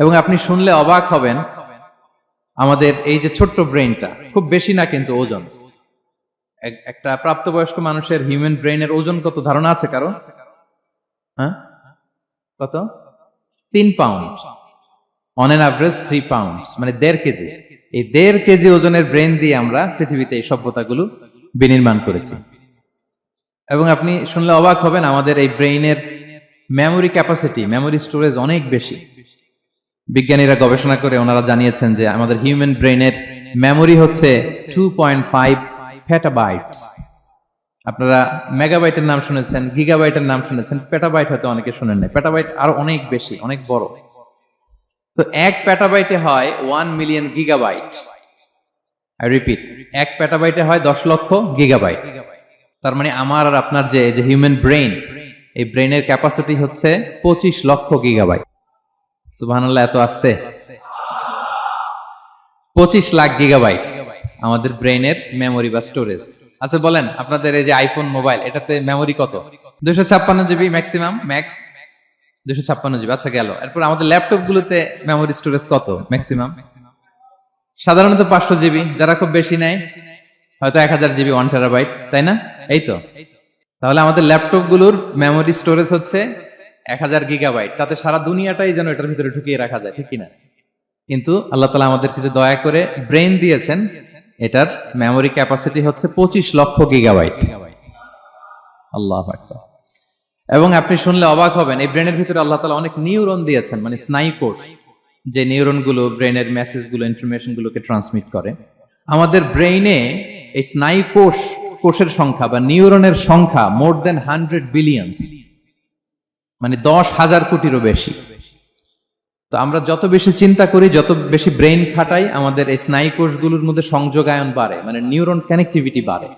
এবং আপনি শুনলে অবাক হবেন, আমাদের এই যে ছোট্ট ব্রেনটা খুব বেশি না কিন্তু ওজন, একটা প্রাপ্তবয়স্ক মানুষের হিউম্যান ব্রেনের ওজন কত ধারণা আছে কারো? হ্যাঁ, কত? 3 pound, on an average 3 pound, মানে 1.5 কেজি। এই 1.5 কেজি ওজনের ব্রেন দিয়ে আমরা পৃথিবীতে এই সভ্যতাগুলো বিনির্মাণ করেছি। এবং আপনি শুনলে অবাক হবেন, আমাদের এই ব্রেইনের মেমোরি ক্যাপাসিটি, মেমোরি স্টোরেজ অনেক বেশি। বিজ্ঞানীরা গবেষণা করে ওনারা জানিয়েছেন যে আমাদের হিউম্যান ব্রেইনের মেমোরি হচ্ছে 2.5 পেটাবাইটস। আপনারা মেগাবাইটের নাম শুনেছেন, গিগাবাইটের নাম শুনেছেন, পেটাবাইট হয়তো অনেকে শুনেন না। পেটাবাইট আরো অনেক বেশি, অনেক বড়। তো 1 পেটাবাইটে হয় 1 মিলিয়ন গিগাবাইট। আই রিপিট, 1 পেটাবাইটে হয় 10 লক্ষ গিগাবাইট। তার মানে আমার আর আপনার যে হিউম্যান ব্রেইন, এই ব্রেইনের ক্যাপাসিটি হচ্ছে 25 লক্ষ গিগাবাইট। সুবহানাল্লাহ, এত আসতে 25 লাখ গিগাবাইট আমাদের ব্রেইনের মেমোরি বা স্টোরেজ। আচ্ছা বলেন, আপনাদের এই যে আইফোন মোবাইল, এটাতে মেমোরি কত? 256 জিবি ম্যাক্সিমাম, ম্যাক্স 256 জিবি। আচ্ছা গেল। এরপর আমাদের ল্যাপটপ গুলোতে মেমোরি স্টোরেজ কত ম্যাক্সিমাম? সাধারণত 500 জিবি, যারা খুব বেশি নেয় হয়তো 1000 জিবি, 1 টেরাবাইট, তাই না? এই তো। তাহলে আমাদের ল্যাপটপ গুলোর মেমোরি স্টোরেজ হচ্ছে 1000 গিগাবাইট। তাতে সারা দুনিয়াটাই যেন এটার ভিতরে ঢুকিয়ে রাখা যায়, ঠিক কিনা? কিন্তু আল্লাহ তাআলা আমাদেরকে যে দয়া করে ব্রেন দিয়েছেন, এটার মেমোরি ক্যাপাসিটি হচ্ছে 25 লক্ষ গিগাবাইট। আল্লাহু আকবার। এবং আপনি শুনলে অবাক হবেন, এই ব্রেনের ভিতরে আল্লাহ তাআলা অনেক নিউরন দিয়েছেন, মানে স্নায়ু কোষ, যে নিউরন গুলো ব্রেনের মেসেজ গুলো, ইনফরমেশন গুলোকে ট্রান্সমিট করে। আমাদের ব্রেইনে এই স্নায়ু কোষের সংখ্যা বা নিউরনের সংখ্যা মোর দেন 100 বিলিয়নস, মানে 10,000 কোটিরও বেশি। তো আমরা যত বেশি চিন্তা করি, যত বেশি ব্রেইন খাটাই, আমাদের এই স্নায়ু কোষগুলোর মধ্যে সংযোগায়ন বাড়ে, মানে নিউরন কানেক্টিভিটি বাড়ে।